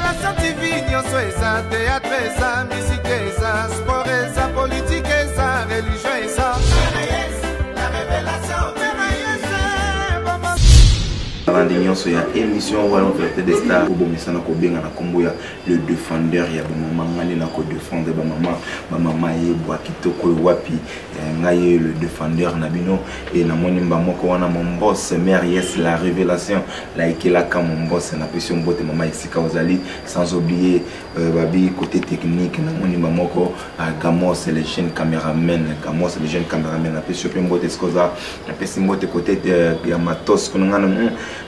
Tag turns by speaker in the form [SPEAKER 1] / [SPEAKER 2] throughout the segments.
[SPEAKER 1] Révélation TV, nyonso eza théâtre eza musique eza sport eza politique eza religion eza. La révélation TV.
[SPEAKER 2] Nyonso ya émission Wallon Vérité des Stars au bomisana ko benga na kombo ya le défendeur ya ba maman ngani na ko défendre ba maman ye bwa kitoko wapi ngaye le défendeur na bino et na moni mba moko wana mon boss mère yes la révélation like la ka mon boss na pression bote maman exika ozali sans oublier babi côté technique na moni mba moko Gamos le jeune caméraman Gamos le jeune caméraman na pression bote skoza na pression bote côté ya matos ko ngana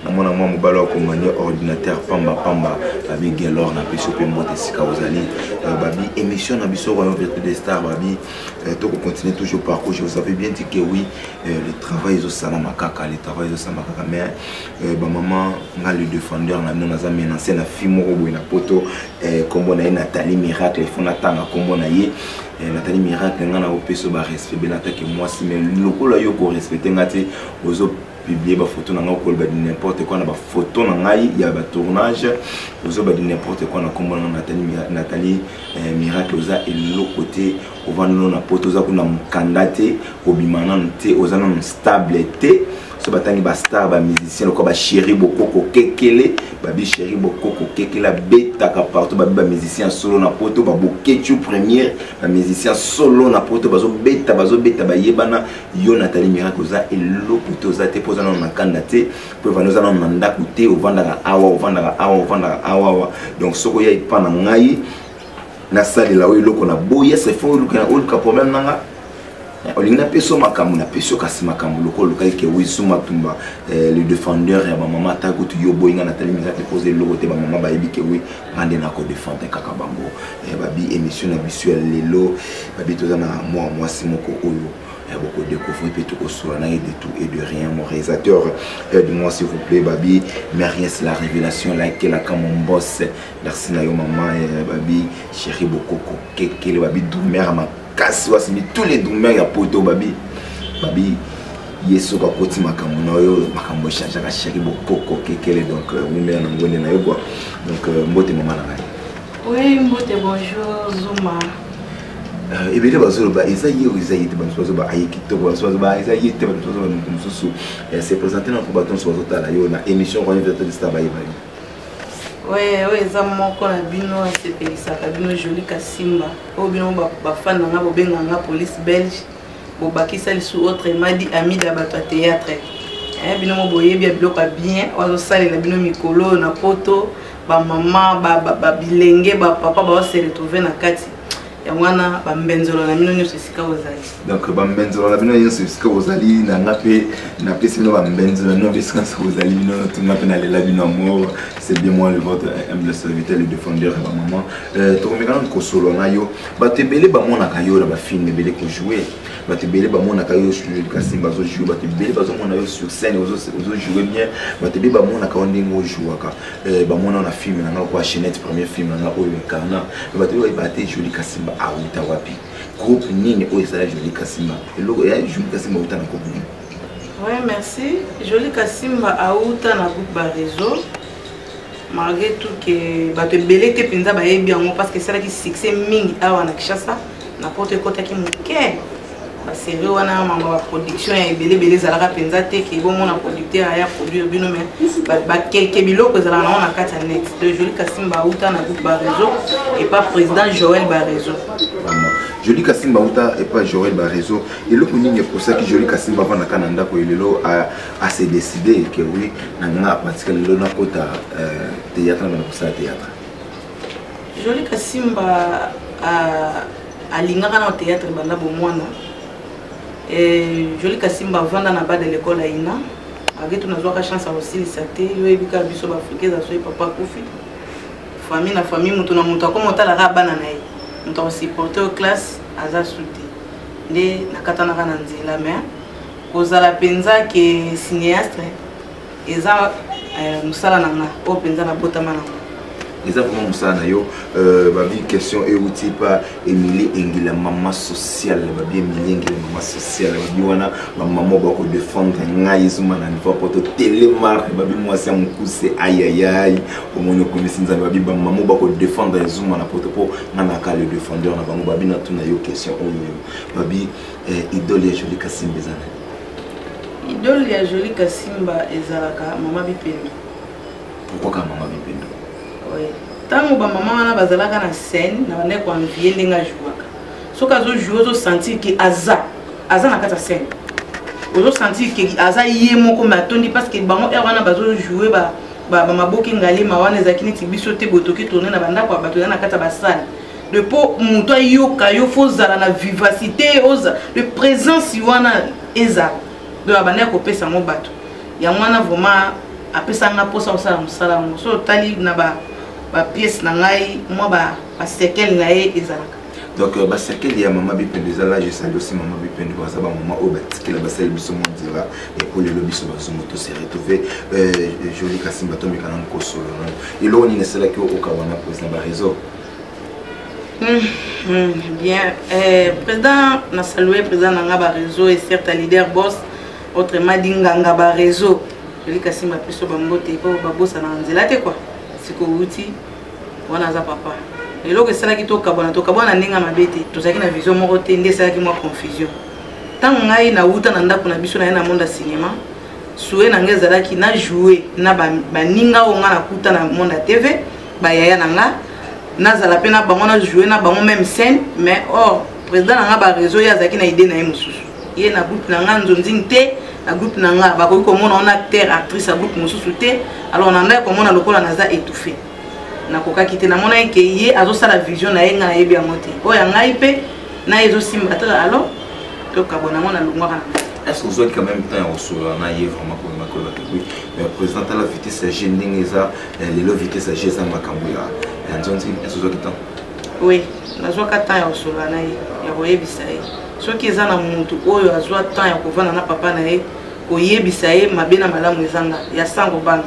[SPEAKER 2] na mona mwa mobalo ko ngani ordinateur pamba babi gelor na pression bote sika ozali babi émission na biso Wallon Vérité des Stars babi to continuer toujours parcours. Je vous avais bien dit que oui, le travail est au Salamakaka, le travail est au Salamakaka, mais maman, le défendeur, on a menacé na fille moko na poto, comme on a Nathalie Miracle, il faut attendre comme on a Nathalie Miracle, on a opé sur ba respect, ben attaque moi si mais le là yo ko respecter ngati ozo publier ba photo na ngako ba n'importe quoi na ba photo na ngai ya ba tournage ozo ba n'importe quoi na kombo na Nathalie Miracle oza et l'autre côté au vendre na poto oza kuna mukandate obimana nte oza na stable te so batangi ba star ba musicien ko ba chéri bokoko kekele babi chéri bokoko kekela beta ka partout ba musicien solo na poto ba boketu première ba musicien solo na poto bazo beta ba yebana yo Nathalie Miracle oza et l'autre oza te poza na kandate po vanoza na ndako te o vanda awa donc soko ya ipa na ngai na sali la oyo loko na boya c'est fort luka problème nanga olinga peso makambu na peso kasi makambu loko lokai ke wisuma tumba le défendeur ya maman takutu yo boyinga Nathalie Miracle poser logo te maman ba yebi ke oui mande na ko défendre kaka bango babi émission na visuel lelo babi toza na moi simoko oyo beaucoup de découvrir peut tout sur de tout et de rien mon réalisateur aide-moi s'il vous plaît babi Mariès la révélation like la comme mon boss merci na yo maman babi chéri bokoko kekele babi doumer ma casse wasimi tous les doumer ya poto babi yeso ka koti makambo na yo makambo change ka chéri bokoko kekele donc mumé na ngone na yo quoi donc mbote maman na ngai
[SPEAKER 3] oui mbote bonjour Zuma
[SPEAKER 2] et bien bazoba ezayi te banso ba ayiki to banso ba ezayi te banso ba mususu c'est présenté na ko baton so tala yo na émission Wallon Vérité des Stars ba yebali
[SPEAKER 3] ouais eza moko na bino sepelisa ka bino Jolie Kasimba o bino ba fan na bo benga nga police belge bo bakisa lisu autre madi ami da bato théâtre bino mo boye bien biloko bien ozo salela bino mikolo na poto ba maman ba bilenge ba papa ba se retrouver na kati ya mwana bambenzolo na bino nyonso esika ozali
[SPEAKER 2] donc bambenzolo na bino nyonso esika ozali na ngape na pesi bino bambenzolo no esika ozali bino tunga pe na lela bino amour c'est bien moi le votre humble serviteur le défendeur ba maman to komekana ko solo na yo batebele ba mona kayo na ba film ebele ko jouer batebele ba mona kayo sur le casting bazo jouer batebele bazo mona yo sur scène ozo jouer bien batebele ba mona ka ndingo jouer ka ba mona na film na ngako Chenette premier film na ngako Karna batebele ba te Jolie Kasimba Aouta wapi groupe nini oezala Jolie Kasimba et logo ya Jolie Kasimba Aouta na groupe nini.
[SPEAKER 3] Oui merci Jolie Kasimba Aouta na groupe ba réseau malgré tout que bato belé te penza ba yebi yango parce que c'est là qui succès mingi awa na Kinshasa n'importe côté qui muke ba série wana mama ba production ya belé zalaka penza te ke bon mona producteur ya produire bino mais ba quelques biloko zala na kati net de Jolie Kasimba Aouta na groupe ba réseau et pas président Joël ba réseau.
[SPEAKER 2] Jolie Kasimba Aouta et pas Joël ba réseau et le connu pour ça que Jolie Kasimba va na Canada ko ilelo a se décider que oui na parce que le na kota théâtre na pour ça théâtre.
[SPEAKER 3] Jolie Kasimba a lingaka na théâtre banda bomwana et Jolie Kasimba vanda na bas de l'école aina avec tout na chance aussi le saté yo ebika biso ba africain za so papa kofi famille na famille mutu na mutu comme otala ka bana na ye mutu aussi porter aux classes aza souté nde nakatana kana nzela mais kozala penza ke cinéaste eza musala nanga o penza na botama nanga
[SPEAKER 2] Et ça vraiment ça nayo babi question et outil pas Émilie Engila maman sociale babi Émilie Engila maman sociale babi wana maman ba ko défendre ngai zuma na niveau poto télémar babi moi c'est mon coup c'est aïe aïe aïe au monde comme sinza babi maman ba ko défendre zuma na poto po ngana ka le défendeur na bango babi na tuna yo question oyo babi idole ya Jolie Kasimba ezana
[SPEAKER 3] idole ya Jolie Kasimba ezalaka maman Bipendo.
[SPEAKER 2] Pourquoi ka maman Bipendo?
[SPEAKER 3] Oui. Tango ba maman wana bazalaka na scène na bande ko envier ndenga jouaka. Soka zo jouer zo sentir que aza na kata scène. Ozo sentir que aza yemo ko matondi parce que bango wana bazo jouer ba maboki ngale mawana ezakini tibiso te botoki tourner na banda kwa bato na kata basale. Le po muto yoka yo fozala na vivacité oza le présence wana eza de la bande ko pesa mo bato. Ya mwana vraiment apesanga posa osala musala mo so tali na ba pièce na ngai moi ba sequel na e ezalaka.
[SPEAKER 2] Donc ba sequel ya maman Bipendo là je salue aussi maman Bipendo parce que maman obatikela ba sel biso mondira et pour le biso ba zo moto se retrouver Jolie Kasimba to mikana ko solo et là on est cela que au kawana président ba réseau.
[SPEAKER 3] Bien président na saluer président na ba réseau et certes leader boss autrement dinganga ba réseau Jolie Kasimba piso ba mbote po ba bossa na nzela te quoi. Siko uti wana za papa lelo ke sala ki to kabona ndinga mabete to zaki na vision moko te nde sala ki mo confusion tant ngai na uta na ndako na biso na na monde cinéma soué na ngeza laki na jouer na ba ninga o nga na kuta na monde TV ba yaya nanga na zala pe na bango na jouer na bango même scène mais or président nga ba réseau ya zaki na idée na ye mususu ye na groupe na nga nzonzing te na groupe na nga ba ko komona on acteur actrice a groupe mususu te alors on a komona lokola naza étouffé na koka kité na mona ke ye azo sala vision na yenga na yebi ya moté o ya ngai pe na ezo simba ta alors to kabona mona lungwa.
[SPEAKER 2] Est-ce que vous avez quand même temps au na ye vraiment pour ma collègue oui mais président la vitesse gending eza les lo vitesse gesa makambo ya nzonzi est-ce que vous avez temps?
[SPEAKER 3] Oui nazo ka temps au solo na ye ya koyebisa ye soki eza na muntu oyo azwa temps ya kovana na papa na ye koyebisa ye mabe na malamu ezanga ya sango banga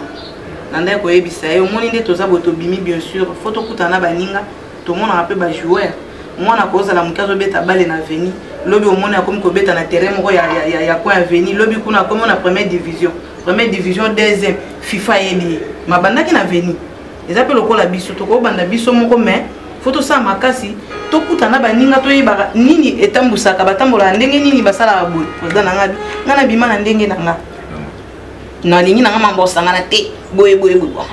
[SPEAKER 3] nanda koyebisa ye omoni nde toza boto bimi bien sûr faut tokutana baninga tomona ape ba joueur mwana kozala mukazo beta bale na veni lobi omoni akomi ko beta na terrain moko ya kwa veni lobi kuna akomi na première division deuxième FIFA yebi mabandaki na veni eza pe lokola biso toko banda biso moko mais faut ça makasi tokutana baninga toyeba nini etambusaka batambola ndenge nini basala boy président ngana bima na ndenge nanga na lingi nanga mambosa ngana te boy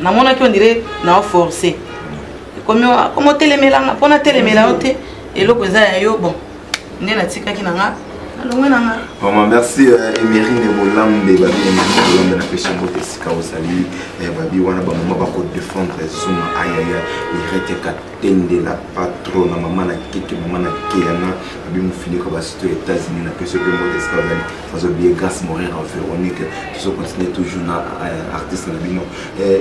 [SPEAKER 3] na mona ki on dirait na forcer comme telemelanga pona telemela ote eloko za yo bon ndena tikaki nanga alongwe nanga.
[SPEAKER 2] Vraiment merci Emery Nebolambe babi Nebolambe na question bote sika osali babi wana ba mama ba ko défendre zuma ayaya irete katende la patron na mama na kiki mama na kiana babi mu finir ko ba sito États-Unis na question de mode esclavage fazo bien grâce mourir en Véronique tu continuer toujours na artiste na bino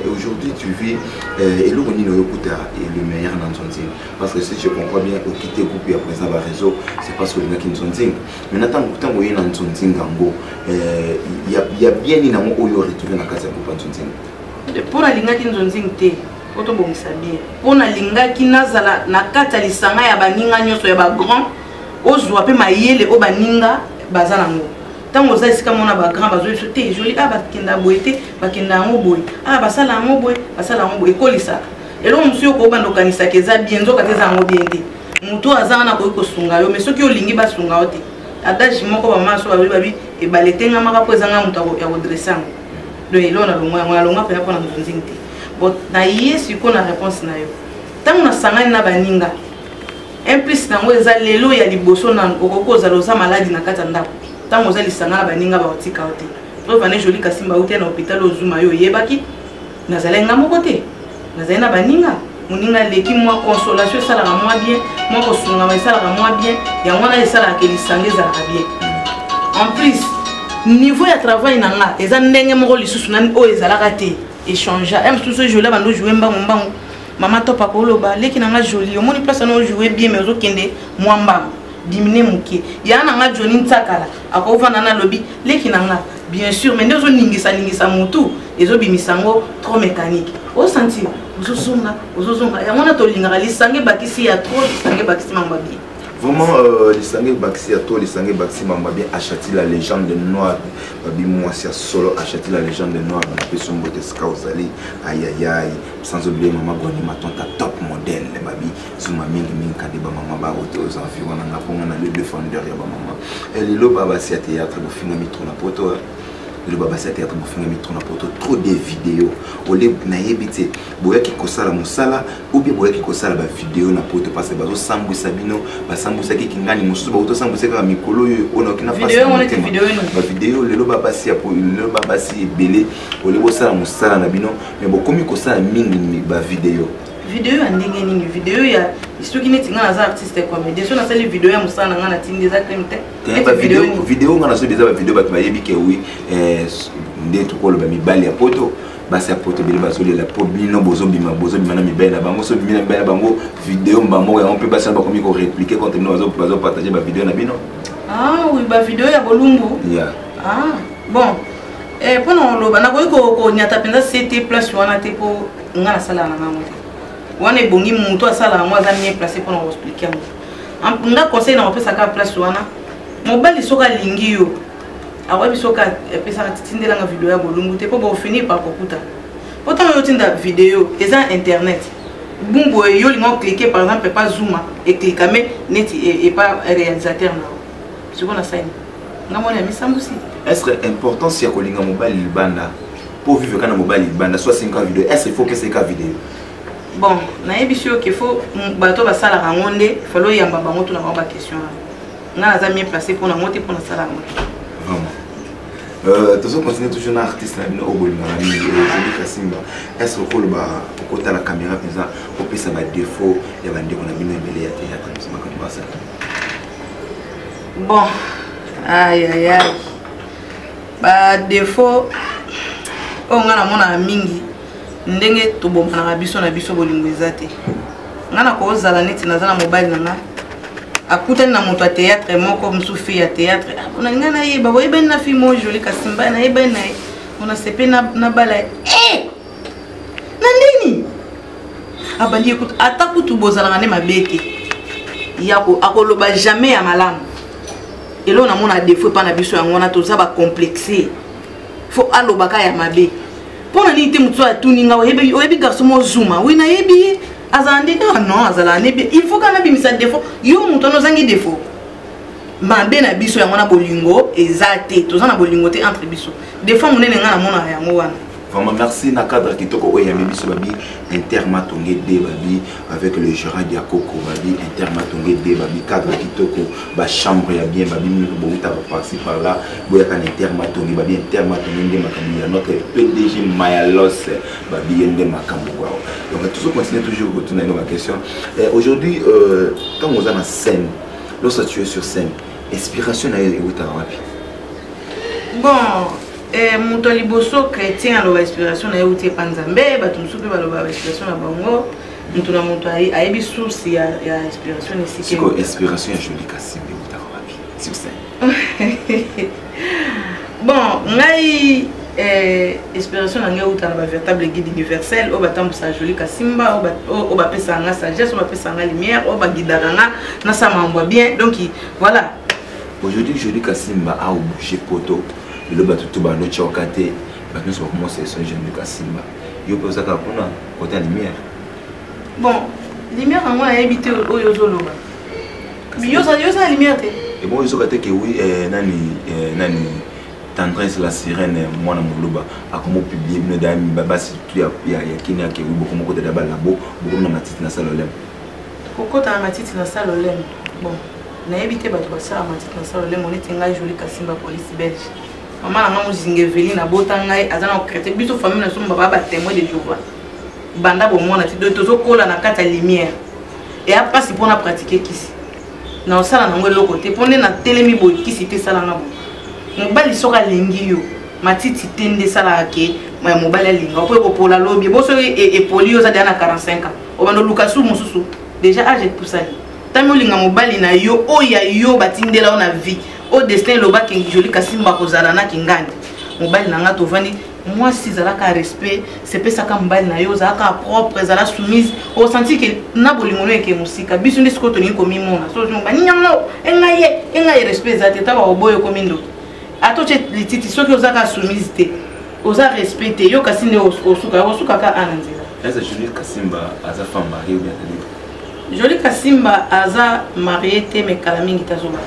[SPEAKER 2] aujourd'hui tu vis et le roni no yokuta et le meilleur dans son team parce que si je comprends bien au quitter groupe ya présent ba réseau c'est parce que le mec qui sont team mais tant que na nzonzinga ngo ya bien ni na mo oyo retrouver na kasa pour nzonzinga
[SPEAKER 3] pour la linga ki nzonzinga te oto bongisa bien pour na linga ki nazala na kata lisanga ya baninga nyoso ya ba grand ozwa pe mayele o baninga bazana ngo tango za isika mona ba grand bazo so te joli bakenda boyete bakenda ngo boy basala ngo boy ekolisa elo monsieur ko bando kanisa keza bien zo kateza ngo bien te muto azana na ko sunga yo mais soki olingi basunga ote adage moko ba maso babi e baletenga maka po ezanga muto ya redressant do elona longa pe na nzonzinga te but na yesu ko na réponse na yo tango na sangani na baninga implice nango eza lelo ya liboso na okokoza loza maladi na kata ndako tango za lisanga na baninga ba otika ote preuve ane Jolie Kasimba uti na hôpital ozuma yo yebaki nazalenga moko te nazali na baninga moninga leki mwa consolation esalaka mwa bien mwa kosungama esalaka mwa bien yango wana esalaka ke lisanga ezalaka bien en plus niveau ya travail na nga eza ndenge moko lisusu nani oyo ezalaka te échange mosusu Jolie bando jouer mbango mama topa koloba leki na nga Jolie omoni place na jouer bien mais ozokende mwa mbango dimine muke ya na nga Johnny Ntakala akovana na lobi leki na nga bien sûr mais ndezo ningisa mutu ezo bimisango trop mécanique au sentir ozozonga yango tolingaka lisange bakisi ya trop lisange bakisi mamba bien
[SPEAKER 2] vraiment lisange bakisi ya trop lisange bakisi mamba bien achati la légende noire babi mwasi ya solo achati la légende noire na peso mbote ska ozali ayayay sans oublier maman Gwani Matonta top modèle babi zuma mingi kande ba maman ba auto aux environs na ponga na le défendeur ya ba maman lelo baba si théâtre bo finga mitro na poto le baba si théâtre bo finga mitro na poto trop de vidéos ole na yebite boya ki kosala musala ou bien boya ki kosala ba vidéo na poto parce que bazo sambu sabino ba sambu saki kingani musuba auto sambu seka mikolo yo ona kina face ba vidéo lelo baba si apo lelo baba si belé ole bo sala musala na bino mais bokomi kosala mingi ba vidéo
[SPEAKER 3] ya ndenge ningi video ya istoki neti nga naza artiste comédien so nasali video ya musana nga natindi eza crime te
[SPEAKER 2] video nga naso déjà ba video bato bayebi ke oui nde tukolo ba mibali ya poto basi ya poto bele bazoli la po bino bozobima na mibali na bango so bimina mibali na bango video mbambo ya on peut basi ba komi ko répliquer contre nous bazo partager ba video na bino
[SPEAKER 3] oui ba video ya bolumbu bon pona loba na ko nyata penza c'était place wana te po nga na sala na ngango wana ebongi mutu asala ngo aza bien placé pour nous expliquer nga conseil na opesa ka place wana mobali soka lingi yo awabi soka pesa tindela nga video ya bolungu te po bo finir par kokuta pourtant yo tinda vidéo eza internet bumbo yo lingo cliquer par exemple pas zooma et cliquer mais net et pas réalisateur na ce qu'on a ça nga mona mi sambusi
[SPEAKER 2] est-ce important si akolinga mobali libanda pour vivre kana mobali libanda soit 5 vidéo est-ce il faut que c'est ka vidéo
[SPEAKER 3] bon nayebi sûr qu'il faut bato basala rangonde falo yamba bango tuna ba question nga za bien placé pour na monter pour na sala
[SPEAKER 2] vraiment toujours continuer toujours na artiste na bino oboli na mi Jolie Kasimba est-ce que ko ba kota la caméra pesa ko pesa ba défaut ya bande ko na bino ebele ya théâtre bisema ko ba ça
[SPEAKER 3] bon aïe ba défaut o nga na mona mingi ndenge tobomana na biso bolingo ezate ngana ko zala neti nazana mobile nanga akutani na moto ya théâtre moko msufi ya théâtre ona ngana yeba boyeba na film Jolie Kasimba na yeba na ona sepe na bala na nini abandi ekut atakutu bozala ngane mabete yako akoloba jamais ya malamu elo na mona défaut pa na biso yango na toza ba complexé faut alobaka ya mabe pona ni te mutso atuninga oyebi garçon mo zuma oui na yebi azandi non azala nebi il faut kana bimisa défaut yo muto no zangi défaut mabe na biso yango na bolingo ezate toza na bolingo te entre biso défaut munene nga na mona yango wana
[SPEAKER 2] vraiment merci na cadre kitoko oyami biso babi intermatongé de babi avec le gérant Diakoko babi intermatongé de babi cadre kitoko ba chambre ya bien babi bon ta passer par là boya kan intermatongé babi intermatongé de makambo ya notre PDG Mayalos babi ende makambo kwa donc toujours continuer toujours retourner dans ma question aujourd'hui quand on est en scène lorsque tu es sur scène inspiration na euta wapi
[SPEAKER 3] bon muto liboso chrétien aloba inspiration na euti panzambe bato musupe baloba inspiration na bango muto na muto ayebi source ya inspiration ici
[SPEAKER 2] siko inspiration ya Jolie Kasimba euta wapi sur scène
[SPEAKER 3] bon ngai inspiration na ngai euta na ba véritable guide universel o batambusa Jolie Kasimba o ba pesa nga sagesse o ba pesa nga lumière o ba guidara nga na sa mambo bien donc voilà
[SPEAKER 2] aujourd'hui Jolie Kasimba a bougé poto le bateau tout bas notre chokate bah nous sommes commencé sur Jolie Kasimba yo pose ça kuna côté lumière
[SPEAKER 3] bon lumière en moi habité au yozoloba yo ça lumière té
[SPEAKER 2] et bon yo côté que oui nani tendresse la sirène moi na moloba akomo publier bino dami baba si tu ya kenya ke oui beaucoup côté d'abord labo beaucoup na matiti na salolem
[SPEAKER 3] kokota na matiti na salolem bon na habité bato basala matiti na salolem on était nga Jolie Kasimba police belge maman na ngamu zingeveli na botanga azana okrété biso famille na somba baba témoin de Jéhovah banda bo mona ti do tozo kola na kata lumière et après si pona pratiquer kisi na osala na ngwe lokote pone na telemi bo kisi te sala ngabo mobali soka lengi yo matiti tende sala ke ma mobali linga po ko pola lobi bo so e polio za dana 45 ans o bando lukasu mususu déjà âge tout ça tamo linga mobali na yo oya yo batindela na vie au destin loba ki Jolie Kasimba kozala na kingandi mobali nanga tovandi moi si zalaka respect c'est pas ça comme mbali na yo zalaka propre zala soumise au senti que na bolingono eke musika biso ndi sikoto ni komi mona so je mbani nyango engaye respect za teta ba oboyo komindo ato che lititi so que ozaka soumise te oza respecté yo kasi ne osuka ka ananzira.
[SPEAKER 2] Est-ce que Jolie Kasimba aza femme mariée ou bien libre?
[SPEAKER 3] Jolie Kasimba aza mariée te mais kalamingi tazoba.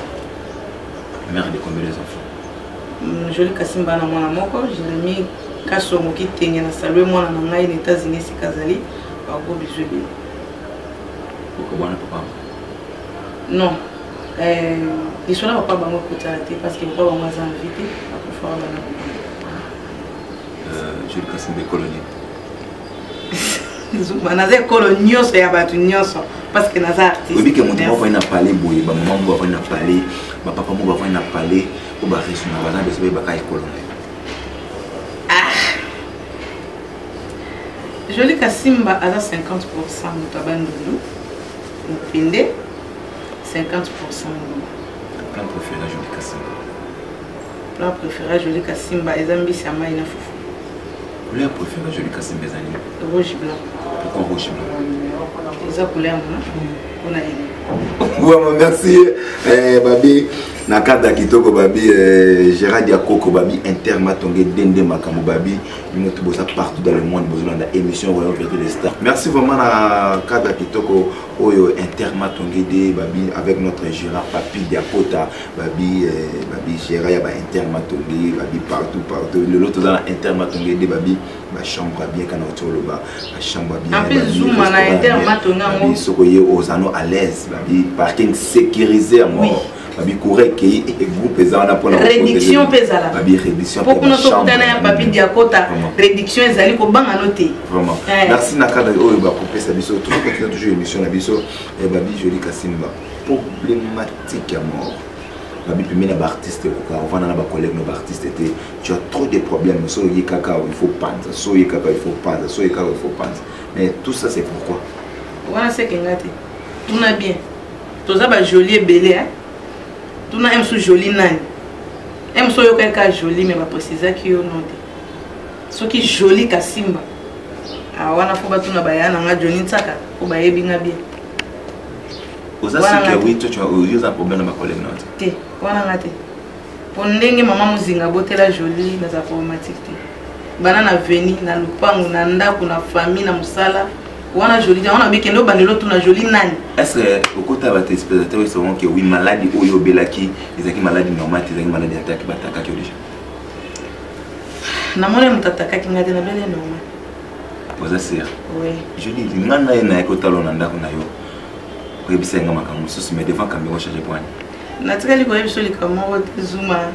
[SPEAKER 2] Mère de combien d'enfants?
[SPEAKER 3] Jolie Kasimba na mwana moko Jérémy Kasomo ki tenye na salwe mwana na ngai na États-Unis sikazali ba go bizwe bi.
[SPEAKER 2] Pourquoi bwana papa?
[SPEAKER 3] Non. Ils sont là papa bango kotarate parce que papa bango aza invité pour faire bana.
[SPEAKER 2] Jolie Kasimba colonie.
[SPEAKER 3] Naza colonioso ya batu nyoso parce que naza artiste.
[SPEAKER 2] Oui que mon temps va na parler boye ba maman mo va na parler ba papa mo va na parler ou ba réseau na bana bese ba kai colonie.
[SPEAKER 3] Jolie Kasimba aza 50% mutabandulu. Mupinde 50% ngoma.
[SPEAKER 2] Plan préféré Jolie Kasimba.
[SPEAKER 3] Plan préféré Jolie Kasimba ezambi sama ina fufu.
[SPEAKER 2] Couleur préférée Jolie Kasimba ezani
[SPEAKER 3] rouge blanc.
[SPEAKER 2] Pourquoi rouge blanc?
[SPEAKER 3] Eza couleur on a
[SPEAKER 2] ouais, merci babi nakada kitoko babi Gérard Yakoko babi intermatongé dende makambo babi nous tout ça partout dans le monde besoin de émission Royal Vérité des Stars. Merci vraiment na kada kitoko oyo intermatongé de babi avec notre Gérard Papi Diakota babi babi Gérard ya ba intermatongé babi partout l'autre dans intermatongé de babi ma chambre bien kana otoloba la chambre bien
[SPEAKER 3] en plus zoom na intermatongé
[SPEAKER 2] babi sokoye ozano à l'aise babi parking sécurisé à mort babi correct et groupe ezana pour la
[SPEAKER 3] réduction pesala
[SPEAKER 2] babi réduction
[SPEAKER 3] pour nous tokutana ya Papi Diakota réduction ezali ko banga noté
[SPEAKER 2] vraiment merci nakada oyo ba couper sa biso tout continue toujours émission na biso et babi Jolie Kasimba problématique à mort babi puis na ba artiste ko on va na ba collègue no ba artiste était tu as trop de problèmes so yi kaka il faut pendre so yi kaka il faut pendre so yi kaka il faut pendre mais tout ça c'est pourquoi
[SPEAKER 3] voilà c'est que ngati tout na bien tout ça ba joli et belé hein tout na aime sous joli nani aime so yo quelqu'un joli mais ba préciser que yo non ce qui joli Kasimba ah wana faut ba tout na ba yana nga joni tsaka ko ba yebi nga bien
[SPEAKER 2] oza sika oui tu as un problème na ba collègue non
[SPEAKER 3] te wana ngate pour ndenge maman muzinga botela joli na za problématique te bana na veni na lupangu na ndako na famille na musala wana joli on a bien que no bandelo tout na joli nani
[SPEAKER 2] est-ce que au côté ba téléspectateurs ils sauront que oui maladie oyo belaki ezaki maladie normale ezaki maladie attaque bataka ki déjà
[SPEAKER 3] na mona mutataka ki ngate na bele normal
[SPEAKER 2] oza sir
[SPEAKER 3] oui
[SPEAKER 2] je dis ngana na ekotalo na ndako na yo ko ebisenga makambo susu mais devant caméra changer point
[SPEAKER 3] natikali ko ebiso likamoko zuma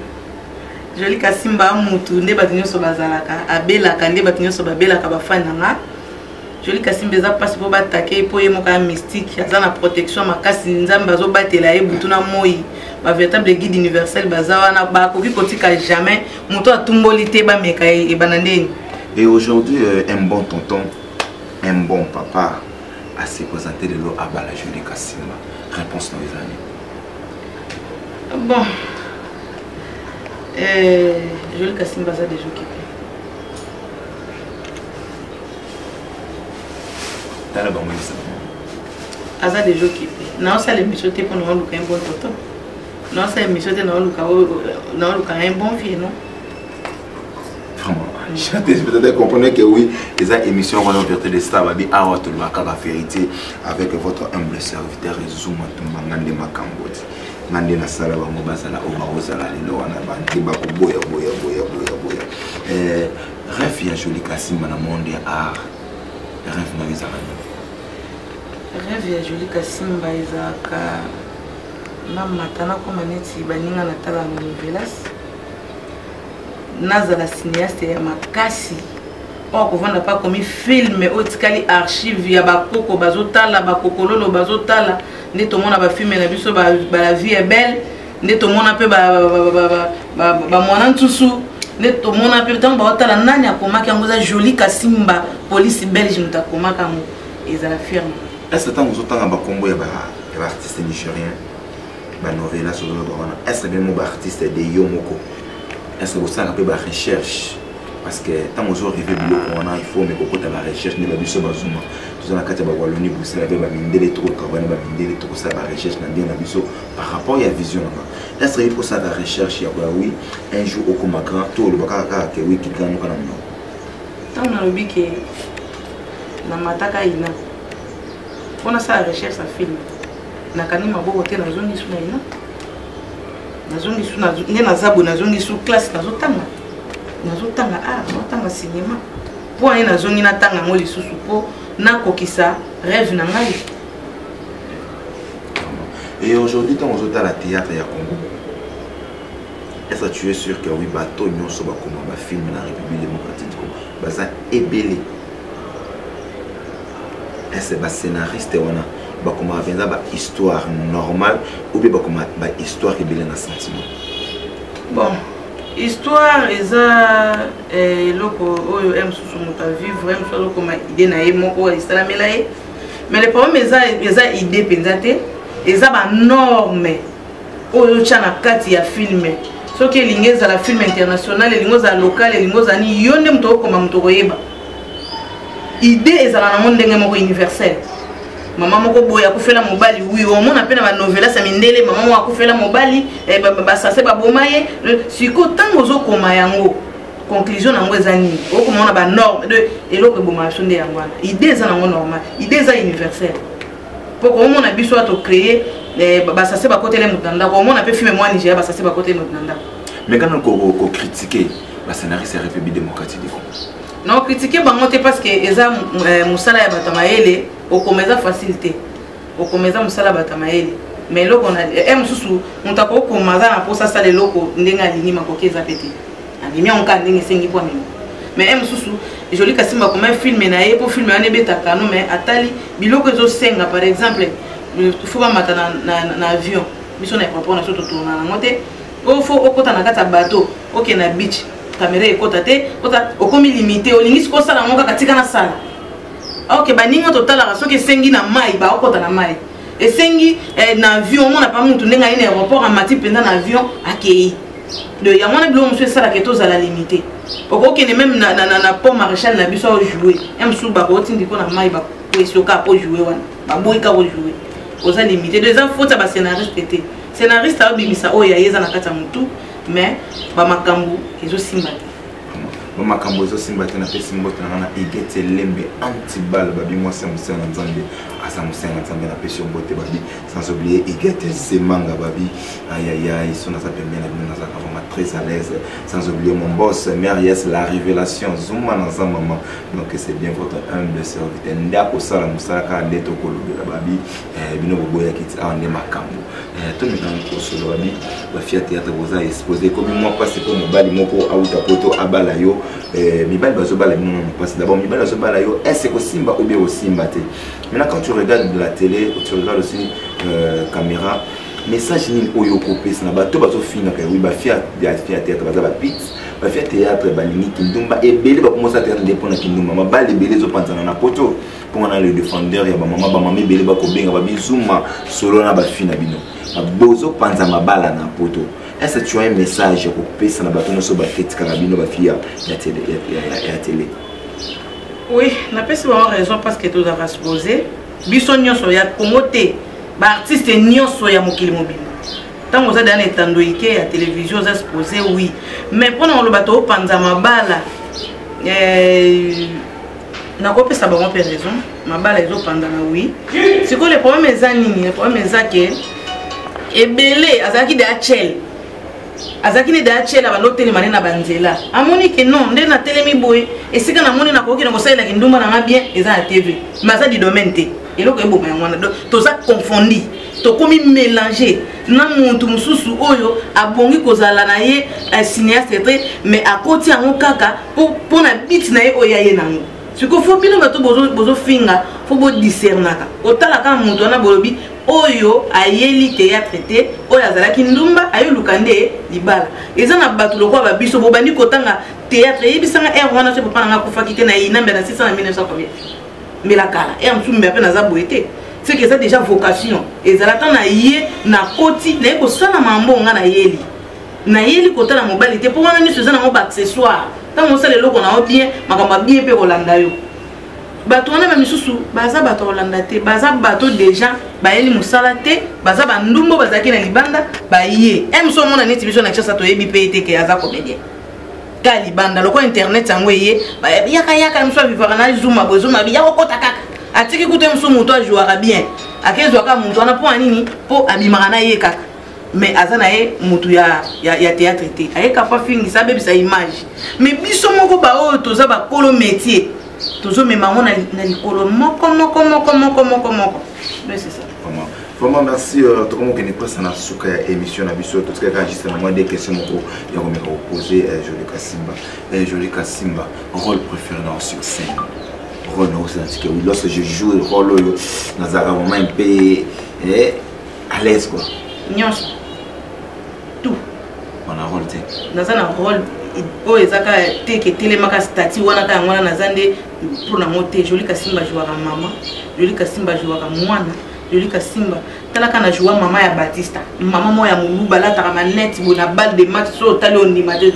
[SPEAKER 3] Jolie Kasimba mutu nde batinyo so bazalaka abelaka nde batinyo so babelaka bafana nga Jolie Kasimba eza passe po batake po ye moka mystique aza na protection makasi nzambe bazo batela ye butu na moi ba véritable guide universel bazawa na ba koki kotika jamais mutu atumboli te ba meka e banandeni.
[SPEAKER 2] Et aujourd'hui un bon tonton un bon papa a se présenter de l'eau à la Jolie Kasimba réponse dans les années
[SPEAKER 3] bon Jolie Kasimba ça déjà occupé.
[SPEAKER 2] T'as la banque
[SPEAKER 3] Aza déjà occupé. Non ça l'émission t'es pour nous luka un bon tonton. Non ça l'émission t'es nous luka un bon vieux non.
[SPEAKER 2] Vraiment. Je comprendre que oui, les émissions Royal Vérité des Stars babi awa to la vérité avec votre humble serviteur Zuma Tumbangande Makamboti. Ngande na sala ba mo basala o ba osala lelo wana banti ba ko boya rêve ya Jolie Kasimba na monde ya art rêve na ezaka
[SPEAKER 3] rêve ya Jolie Kasimba ezaka na matana koma neti baninga na tala na novelas nazala cinéaste ya makasi o kovanda pa komi film otikali archive ya bakoko bazotala bakokololo bazotala nde tomona ba film na biso ba la vie est belle nde tomona pe ba mwana ntusu nde tomona pe tango baotala nani akomaki yango za Jolie Kasimba police belge mutakomaka mo ezala firme.
[SPEAKER 2] Est-ce que tango zotanga bakombo ya ba artiste nigérien ba novela sur le wana est-ce que même ba artiste de yo moko est-ce que vous savez peu ba recherche parce que tant que on rêve il faut mais côté la recherche ne va biso bazuma tout ça kati ba waloni Bruxelles ba mindele trop travail ba mindele trop ça la recherche na bien na biso par rapport à vision là est-ce qu'il faut ça la recherche ya oui un jour au comme grand tout le bakaka que oui qui gagne kana no
[SPEAKER 3] tant na lobi ke na mataka ina on a ça la recherche ça film na kanima boko te na zone isu na ina na zone isu na nge na zabo na zone isu classe na zotanga natanga cinéma pour aller na zongi na tanga ngoli susu po na kokisa rêve na ngai.
[SPEAKER 2] Et aujourd'hui quand on est à la théâtre ya Congo, est-ce que tu es sûr que oui bateau nyonso ba koma ba film na République démocratique du Congo baza ebele est-ce que ba scénariste wana ba koma venza ba histoire normale ou bien ba koma ba histoire ebele na sentiment?
[SPEAKER 3] Bon, histoire eza loko oyo emsusu moto vivre emsusu loko ma idée na ye moko esalamela ye, mais le problème eza idée penza te eza ba norme oyo tia na kati ya filme soki elingi ezala film international elingi ezala local elingi ezala ni yo nde moto okoma moto koyeba idée ezala na mo ndenge moko universel. Maman moko boye akufela mobali oui omona pe na ba novela sa mindele maman moko akufela mobali ba sase ba bomaye siko tango zo koma yango conclusion nango ezani okoma na ba norme de eloko boma sonde yango wana idée za nango normal idée za universel poko omona biso ato créer ba sase ba kotele mutanda ko omona pe film moi Nigeria ba sase ba kotele mutanda
[SPEAKER 2] mais quand on critiquer ba scénariste ya République démocratique du Congo
[SPEAKER 3] non critiquer bango te parce que eza musala ya batamayele okomeza facilité okomeza musala batamayele mais loko na mususu mutako komaza na posa sala loko ndenga alingi makokeza pete alimi onka ndenge sengi po mimi mais mususu joli kasimba comme un film na ye pour film ane betaka no mais atali biloko zo senga par exemple faut pas mata na avion biso na propos na soto tourna na ngote o faut okota na kata bateau OK na beach caméra ekota te ota okomi limité olingi siko sala ngoka katika na sala. OK baninga totala soki sengi na mai ba okota na mai esengi na avion on na pas mutu ndenga ine aéroport en mati penda na avion akei de ya mona bilo monsieur sala ke toza la limité okoki ne même na pont maréchal na biso jouer emsu ba ko tindi ko na mai ba poesioka po jouer wana ba boika ko jouer oza limité deux ans faute ba scénariste té scénariste a bimisa oya yeza na kata mutu mais ba makambu ezo simba
[SPEAKER 2] ba makambu ezo simba te na pesi mbote na igete lembe antibal babi moi c'est musana nzambe asa musana nzambe na pesi mbote babi sans oublier igete semanga babi aïe aïe son na sa pembeni na za vraiment très à l'aise sans oublier mon boss Mariès la révélation zuma na za maman donc c'est bien votre humble serviteur ndako sala musaka ndeto kolobela babi bino boboya kiti ande makambu tout le temps ko solo babi ba fia théâtre boza exposé comme moi parce que mobali moko auta poto abala yo mibali bazobala bino parce d'abord mibali bazobala yo est-ce que simba ou bien au simba te. Maintenant quand tu regardes de la télé tu regardes aussi caméra message ni oyo kopé na bato bazo fina ka oui ba fia théâtre baza ba pits ba fia théâtre ba limite kindumba ebele ba commencer théâtre dépend na kindumba ma ba lebele zo panzana na poto pour on a le défendeur ya ba mama ebele ba ko benga ba bizuma solo na ba fina bino ba bozo panza mabala na poto. Est-ce que tu as un message pour passer na bato no so ba tête karabino ba fia ya télé?
[SPEAKER 3] Oui, na pesi ba raison parce que tu as exposé biso nyonso ya Congo te ba artiste nyonso ya mokili mobile tango za dana etando ike ya télévision za exposé oui mais pendant le bateau panza mabala na ko pesa ba mo pe raison mabala ezo panza na oui c'est que le problème est nini le problème est que ebele azaki de achel azaki ne da chela ba loteli manena banzela amoni ke non nde na telemi boy esika na moni na koki na kosaila kinduma na bien eza na TV maza di domaine te eloko ebo ba ngwana to za confondi to komi mélanger na muntu mususu oyo abongi kozala na ye cinéaste très mais akoti ango kaka pour na beat na ye oya ye nango siko fo bino bato bozo finga fo bo discernaka otala ka muntu na bolobi oyo ayeli théâtre te oyo azalaki ndumba ayo lukande libala eza na bato lokwa ba biso bobandi kotanga théâtre yebisanga er wana se papa nga kufa kite na inambe na 600 1900 combien mais la kala er msumbe pe na za boete c'est que ça déjà vocation ezala ta na ye na koti na ko sala mambo nga na yeli na yeli kota na mobali te po wana ni sozana mo ba accessoire tant on sait le loko na bien makamba bien pe Rolanda yo bato wana ba misusu baza bato Rolanda te baza bato déjà ba yeli musala te baza ba ndumbo bazaki na libanda ba ye emso mona neti biso na chasa to yebi pe te ke aza comédien ka libanda loko internet yango ye ba yaka mso vivara na zuma bozuma bi yako kota kaka atiki kuto mso moto a jouera bien akezwa ka muntu ana po anini po abimaka na ye kaka mais azana ye mutu ya théâtre te aye kapa fingi sa bebisa image mais biso moko ba o toza ba kolo métier tozo memango na likolo moko mais c'est ça
[SPEAKER 2] vraiment merci tout comme on pas ça na suka ya émission na biso tout ce que juste na moi des questions moko ya ko me poser Jolie Kasimba rôle préféré dans sur scène rôle non c'est que lorsque je joue le rôle nazara vraiment un peu à l'aise quoi
[SPEAKER 3] nyonso tout
[SPEAKER 2] on a rôle te
[SPEAKER 3] nazana rôle o ezaka teke telemaka stati wana ka ngwana nazande pour na moté Jolie Kasimba jouera maman Jolie Kasimba jouera mwana Jolie Kasimba talaka na jouer maman ya Batista maman moya muluba la ta manette bona balle de match so tali on image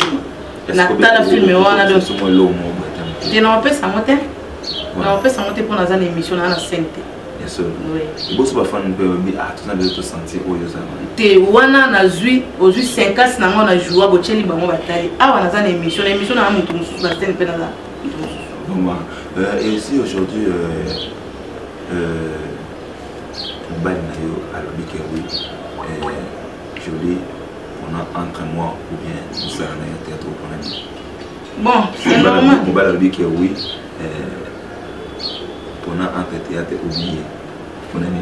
[SPEAKER 3] na tala film wana donc te na pesa moté na pesa moté pour nazana émission na scène
[SPEAKER 2] bien sûr oui boss ba fan pe bi tout na besoin de sentir oyo za
[SPEAKER 3] te wana na zui ozui 5 ans na ngona jouer bo cheli bango batali awa nazana émission na mutu mususu na scène pe na za
[SPEAKER 2] bon et ici aujourd'hui mobali na yo alobi ke oui Jolie on a entre moi ou bien ça na yo théâtre pour nani
[SPEAKER 3] bon c'est normal
[SPEAKER 2] mobali alobi ke oui on a entre théâtre ou bien pour nani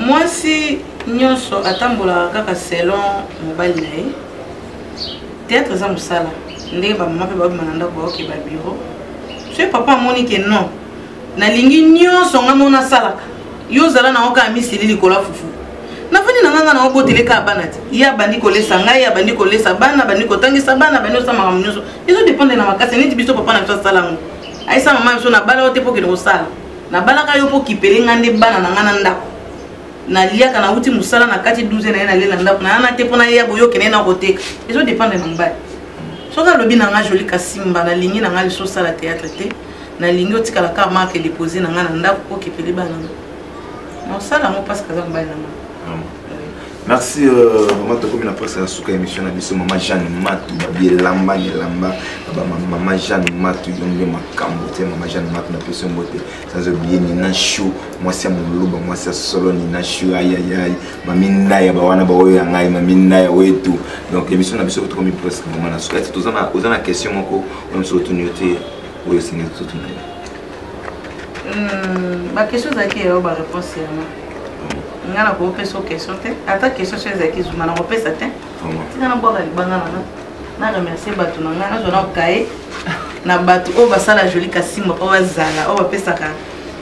[SPEAKER 3] moi si nyonso atambola kaka selon mobali na ye théâtre za musala ndenge ba mama pe ba mananda ko ke ba bureau c'est papa amoni ke non na lingi nyonso ngamona salaka yo zala na oka misili likola fufu na fani na nganga na oboteleka bana ti ya bandi kolesa ngai ya bandi kolesa bana bandi kotangisa bana bandi osama ngamnyoso izo dépendre na makasi neti biso papa na biso salango aisa mama biso na bala ote po ke no sala na bala ka yo po kipele ngande bana na ngana ndako na liaka na uti musala na kati 12 na na lela ndako na te po na ya boyo kene na koteka izo dépendre na mbali soka lobi na nga Jolie Kasimba na lingi na nga liso sala théâtre te na lingi otikala ka marque déposer na nga na ndako po kipele bana non ça là moi parce que ça me baille
[SPEAKER 2] merci vraiment to comme na presse la suka émission na biso maman Jeanne Matu babielamba ngelamba maman Jeanne Matu yonge makambo te maman Jeanne Matu na peso mbote sans oublier ni na show moi c'est mon luba moi c'est solo ni na show aïe mami ndaya ba wana ba oyo ngai mami ndaya wetu donc émission na biso to comme presse maman na suka to zana question moko on se retourner oyo singa to tout
[SPEAKER 3] ma question zaki est ba réponse ngana ko peso question te ata question chez zaki zuma na ko pesa te tina boka libanga na remercier batu na ngana zona okae na batu o basala Jolie Kasimba o bazala o bapesa ka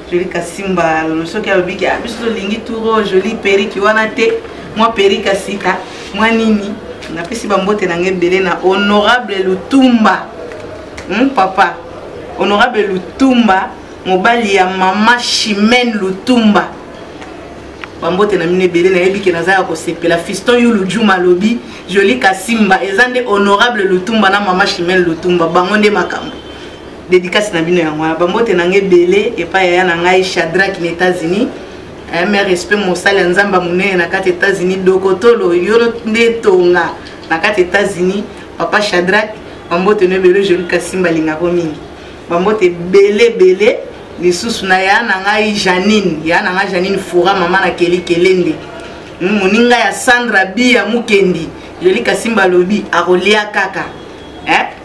[SPEAKER 3] Jolie Kasimba lo soki abiki abiso lingi turo Jolie periki wana te moi periki asika moi nini na pesi bambote na ngebele na honorable Lutumba papa honorable Lutumba mobali ya mama Chimène Lutumba bambote na mine belé na yebiki nazaya ko sepela fiston yulu juma lobi Jolie Kasimba ezande honorable Lutumba na mama Chimène Lutumba bango nde makambo dédicace na bino ya ngwana bambote na ngebele epa ya na ngai Shadrack na États-Unis mes respect mosala nzamba munene na kati États-Unis dokotolo yoro nde tonga na kati États-Unis papa Shadrack bambote no belé Jolie Kasimba linga ko mingi bambote belé lisusu na ya na ngai Janine Fura mama na Kelende moninga ya Sandra Bia Mukendi Jolie Kasimba lobi akolia kaka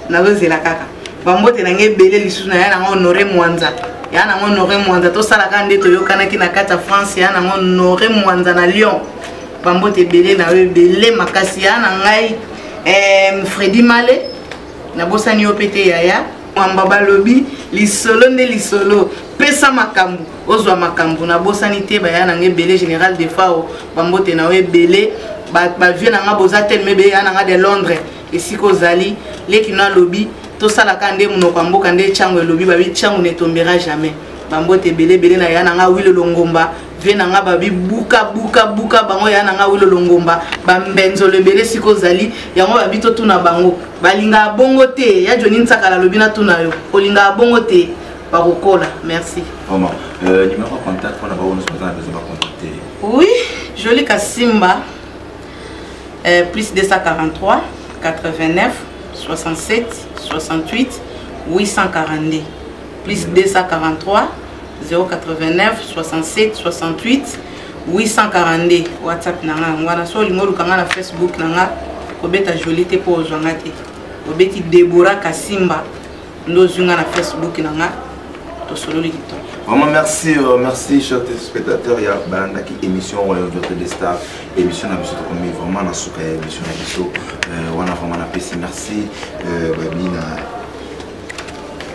[SPEAKER 3] nazozela kaka bambote na ngai belé lisusu na ya na Honoré Mwanza to sala ka nde to yokana ki na kata France ya na Honoré Mwanza na Lyon bambote belé na we belé makasi ya na ngai Freddy Male na bosani opete yaya mwamba balobi lisolo pesa makambu ozwa makambu na bosani te ba ya na ngebele général de Fao bambote na we belé ba vie na nga boza tel mebe ya na nga de Londres esiko zali leki na lobi to sala ka nde munoko mboka nde chango lobi ba bi chango ne tombera jamais bambote belé na ya na nga wile longomba venanga babi buka bango ya nanga wilo longomba bambenzo lebele siko zali yango babi to tuna bango balinga bongo te ya Johnny Nsaka la lobina tuna yo olinga bongo te bakokola. Merci.
[SPEAKER 2] Vraiment numéro de contact pour avoir nous besoin contacter.
[SPEAKER 3] Oui, Jolie Kassimba plus 243 89 67 68 842 plus 243 089 67 68 842 WhatsApp nanga ngwana so lingo lukanga na Facebook nanga kobeta Jolie te po ozwanga te obeti Deborah Kassimba ndo zunga na Facebook nanga to solo lito.
[SPEAKER 2] Vraiment merci chers téléspectateurs ya balanda ki émission Ouverture des Stars émission na biso to komi vraiment na suka émission na biso wana vraiment na pesi merci babina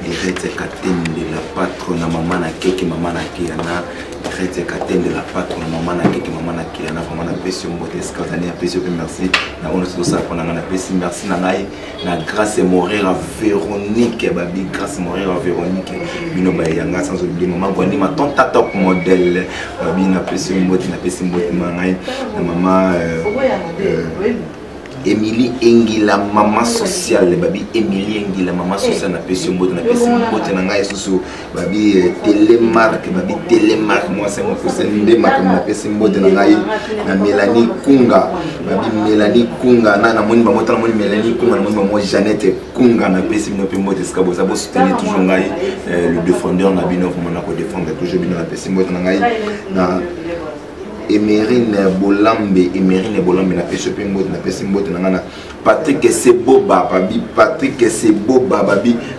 [SPEAKER 2] Irete Katen de la patronne maman na keke maman na kiana Irete Katen de la patronne maman na keke maman na kiana vraiment na pesi mbote skazani na pesi merci na ono so ça pour na pesi merci na ngai na grâce mourir à Véronique babi grâce mourir à Véronique bino ba yanga sans oublier maman boni ma tonta top modèle babi na pesi mbote mangai na maman Émilie Engila maman sociale babi Émilie Engila maman sociale na pesi mbote na ngai susu babi télémarque moi c'est mon cousin de marque na pesi mbote na ngai na Mélanie Kunga babi Mélanie Kunga na moni ba motala moni Mélanie Kunga na moni ba Jeannette Kunga na pesi mbote skabo ça bo soutenir toujours ngai le défendeur na bino vraiment na ko défendre toujours bino na pesi mbote na ngai na Emerine Bolambe na pesi mbote na pesi mbote na ngana Patrick Seboba babi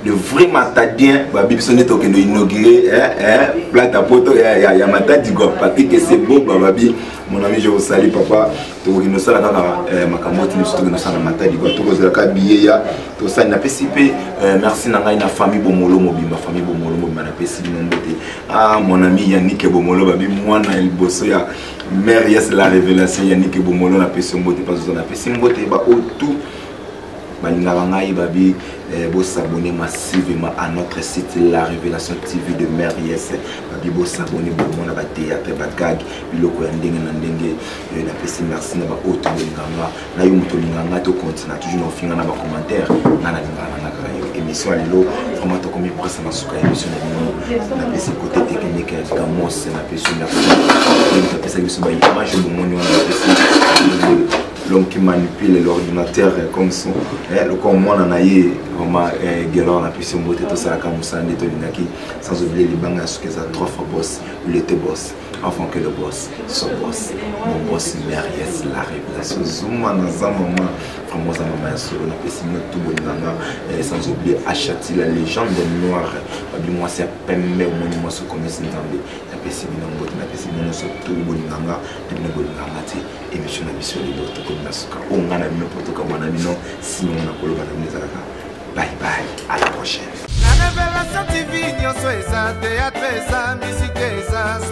[SPEAKER 2] le vrai matadien babi sonné to kendo inaugurer plate à poto ya matadi go Patrick Seboba babi mon ami je vous salue papa to kendo sala kaka makamoti ni surtout kendo sala matadi go to ko zaka billet ya to ça na pesi pe merci na ngai na famille Bomolo mobimba na pesi mbote mon ami Yannick Bomolo babi mwana elboso ya mère yes la révélation Yannick Bomolo na pesi mbote parce que na pesi mbote ba tout balinga bangai babi bo s'abonner massivement à notre site La Révélation TV de Mère Yes babi bo s'abonner bo mona ba théâtre ba gag biloko ya ndenge na ndenge na pesi merci na ba auto linganga na yo muto linganga to continue toujours no finga na ba commentaire na linganga na kayo émission lelo vraiment to komi presse na suka émission na pesi côté technique ya Gamos na pesi na pesi biso ba image bo moni na pesi l'homme qui manipule l'ordinateur comme son le comme moi on a eu vraiment guerre on a pu se monter tout ça comme ça net sans oublier les bangs ce que ça trois fois boss il était boss enfin que le boss son boss mon boss Mère Yes La Révélation Zuma na maman vraiment ça maman sur on a pu se mettre tout bon sans oublier Achati la légende noire babi moi c'est pembe au monument sur comme c'est Nzambe na pu se mettre bon na pu se mettre sur tout bon nganga de bon nganga ti émission na mission de l'autre comme nasuka ongana n'importe comment na bino sinon na koloba na mezalaka bye bye à la prochaine.
[SPEAKER 1] La Révélation TV nyonso eza théâtre eza musique eza